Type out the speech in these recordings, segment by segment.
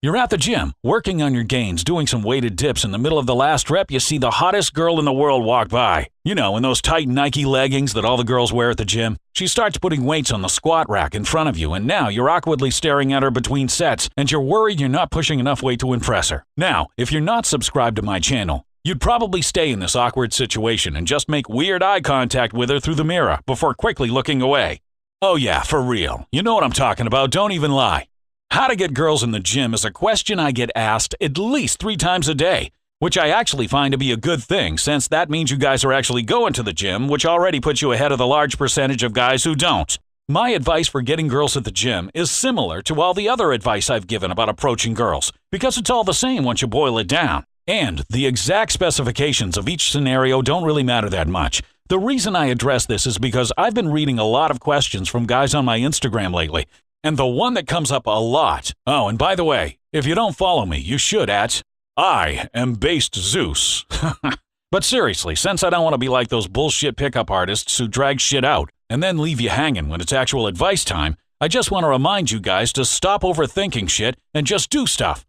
You're at the gym, working on your gains, doing some weighted dips. In the middle of the last rep, you see the hottest girl in the world walk by. You know, in those tight Nike leggings that all the girls wear at the gym. She starts putting weights on the squat rack in front of you, and now you're awkwardly staring at her between sets, and you're worried you're not pushing enough weight to impress her. Now, if you're not subscribed to my channel, you'd probably stay in this awkward situation and just make weird eye contact with her through the mirror before quickly looking away. Oh yeah, for real. You know what I'm talking about, don't even lie. How to get girls in the gym is a question I get asked at least 3 times a day, which I actually find to be a good thing since that means you guys are actually going to the gym, which already puts you ahead of the large percentage of guys who don't. My advice for getting girls at the gym is similar to all the other advice I've given about approaching girls, because it's all the same once you boil it down. And the exact specifications of each scenario don't really matter that much. The reason I address this is because I've been reading a lot of questions from guys on my Instagram lately, and the one that comes up a lot. Oh, and by the way, if you don't follow me, you should at I am Based Zeus. But seriously, since I don't want to be like those bullshit pickup artists who drag shit out and then leave you hanging when it's actual advice time, I just want to remind you guys to stop overthinking shit and just do stuff.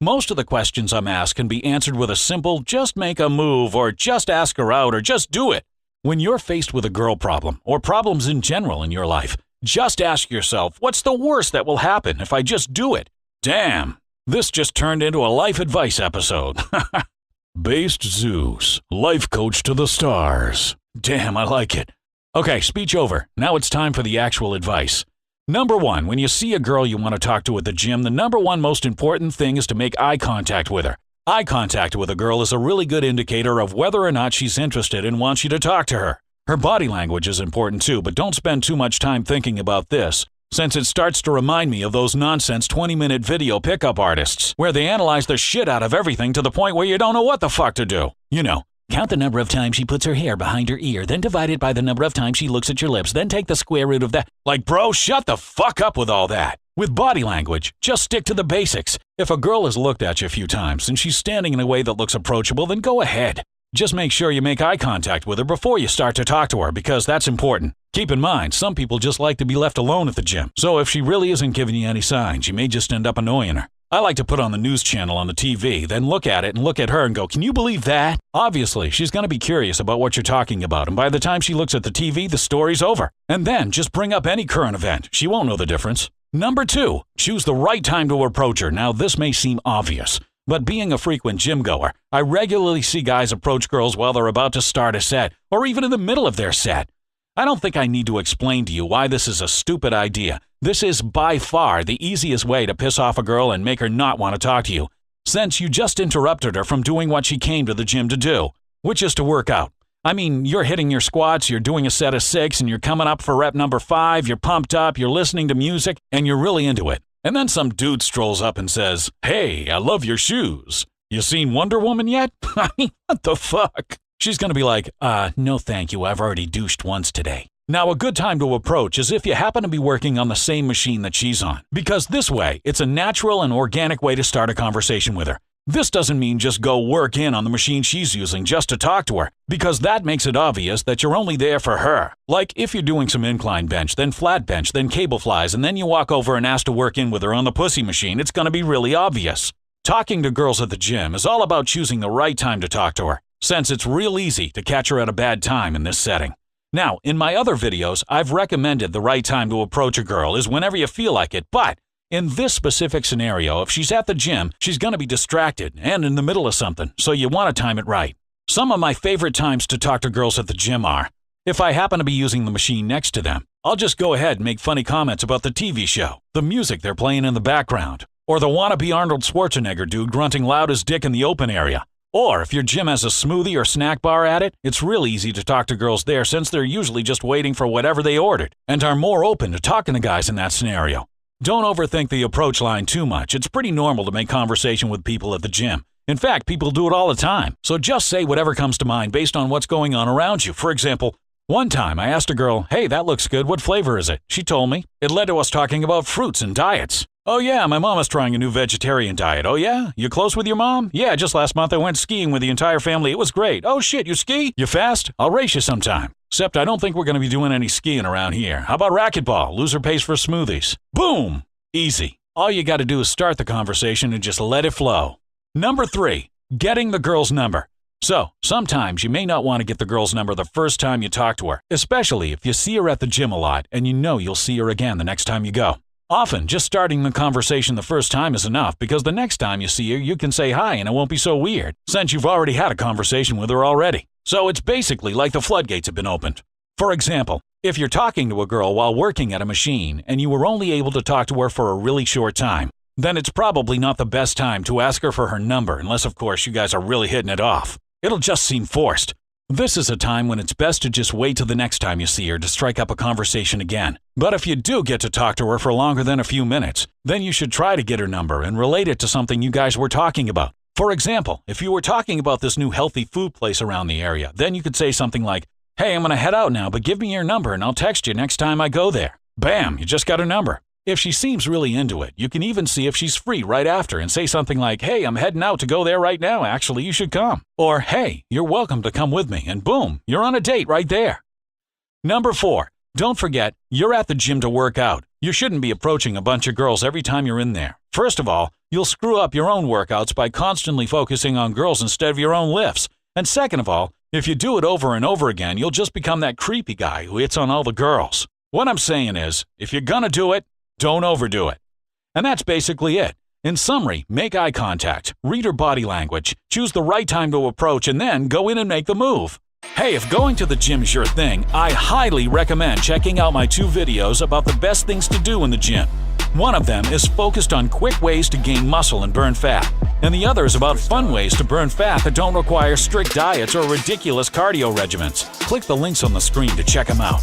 Most of the questions I'm asked can be answered with a simple just make a move or just ask her out or just do it. When you're faced with a girl problem or problems in general in your life, just ask yourself, what's the worst that will happen if I just do it? Damn, this just turned into a life advice episode. Based Zeus, life coach to the stars. Damn, I like it. Okay, speech over. Now it's time for the actual advice. Number 1, when you see a girl you want to talk to at the gym, the number 1 most important thing is to make eye contact with her. Eye contact with a girl is a really good indicator of whether or not she's interested and wants you to talk to her. Her body language is important too, but don't spend too much time thinking about this, since it starts to remind me of those nonsense 20-minute video pickup artists, where they analyze the shit out of everything to the point where you don't know what the fuck to do. You know, count the number of times she puts her hair behind her ear, then divide it by the number of times she looks at your lips, then take the square root of that. Like, bro, shut the fuck up with all that. With body language, just stick to the basics. If a girl has looked at you a few times and she's standing in a way that looks approachable, then go ahead. Just make sure you make eye contact with her before you start to talk to her, because that's important. Keep in mind, some people just like to be left alone at the gym, so if she really isn't giving you any signs, you may just end up annoying her. I like to put on the news channel on the TV, then look at it and look at her and go, can you believe that? Obviously, she's going to be curious about what you're talking about, and by the time she looks at the TV, the story's over. And then just bring up any current event. She won't know the difference. Number 2, choose the right time to approach her. Now, this may seem obvious, but being a frequent gym goer, I regularly see guys approach girls while they're about to start a set, or even in the middle of their set. I don't think I need to explain to you why this is a stupid idea. This is by far the easiest way to piss off a girl and make her not want to talk to you, since you just interrupted her from doing what she came to the gym to do, which is to work out. I mean, you're hitting your squats, you're doing a set of 6, and you're coming up for rep number 5, you're pumped up, you're listening to music, and you're really into it. And then some dude strolls up and says, hey, I love your shoes. You seen Wonder Woman yet? I mean, what the fuck? She's gonna be like, no thank you, I've already douched once today. Now, a good time to approach is if you happen to be working on the same machine that she's on, because this way, it's a natural and organic way to start a conversation with her. This doesn't mean just go work in on the machine she's using just to talk to her, because that makes it obvious that you're only there for her. Like if you're doing some incline bench, then flat bench, then cable flies, and then you walk over and ask to work in with her on the pussy machine, it's gonna be really obvious. Talking to girls at the gym is all about choosing the right time to talk to her, since it's real easy to catch her at a bad time in this setting. Now, in my other videos, I've recommended the right time to approach a girl is whenever you feel like it, but in this specific scenario, if she's at the gym, she's going to be distracted and in the middle of something, so you want to time it right. Some of my favorite times to talk to girls at the gym are, if I happen to be using the machine next to them, I'll just go ahead and make funny comments about the TV show, the music they're playing in the background, or the wannabe Arnold Schwarzenegger dude grunting loud as dick in the open area. Or if your gym has a smoothie or snack bar at it, it's real easy to talk to girls there since they're usually just waiting for whatever they ordered and are more open to talking to guys in that scenario. Don't overthink the approach line too much. It's pretty normal to make conversation with people at the gym. In fact, people do it all the time. So just say whatever comes to mind based on what's going on around you. For example, one time I asked a girl, hey, that looks good. What flavor is it? She told me. It led to us talking about fruits and diets. Oh yeah, my mom is trying a new vegetarian diet. Oh yeah? You close with your mom? Yeah, just last month I went skiing with the entire family. It was great. Oh shit, you ski? You fast? I'll race you sometime. Except I don't think we're going to be doing any skiing around here. How about racquetball? Loser pays for smoothies. Boom! Easy. All you gotta do is start the conversation and just let it flow. Number 3. Getting the girl's number. So, sometimes you may not want to get the girl's number the first time you talk to her, especially if you see her at the gym a lot and you know you'll see her again the next time you go. Often, just starting the conversation the first time is enough because the next time you see her, you can say hi and it won't be so weird, since you've already had a conversation with her already. So it's basically like the floodgates have been opened. For example, if you're talking to a girl while working at a machine and you were only able to talk to her for a really short time, then it's probably not the best time to ask her for her number unless, of course, you guys are really hitting it off. It'll just seem forced. This is a time when it's best to just wait till the next time you see her to strike up a conversation again. But if you do get to talk to her for longer than a few minutes, then you should try to get her number and relate it to something you guys were talking about. For example, if you were talking about this new healthy food place around the area, then you could say something like, "Hey, I'm gonna head out now, but give me your number and I'll text you next time I go there." Bam, you just got her number. If she seems really into it, you can even see if she's free right after and say something like, "Hey, I'm heading out to go there right now. Actually, you should come." Or, "Hey, you're welcome to come with me." And boom, you're on a date right there. Number 4. Don't forget, you're at the gym to work out. You shouldn't be approaching a bunch of girls every time you're in there. First of all, you'll screw up your own workouts by constantly focusing on girls instead of your own lifts. And second of all, if you do it over and over again, you'll just become that creepy guy who hits on all the girls. What I'm saying is, if you're gonna do it, don't overdo it. And that's basically it. In summary, make eye contact, read her body language, choose the right time to approach, and then go in and make the move. Hey, if going to the gym is your thing, I highly recommend checking out my 2 videos about the best things to do in the gym. One of them is focused on quick ways to gain muscle and burn fat, and the other is about fun ways to burn fat that don't require strict diets or ridiculous cardio regimens. Click the links on the screen to check them out.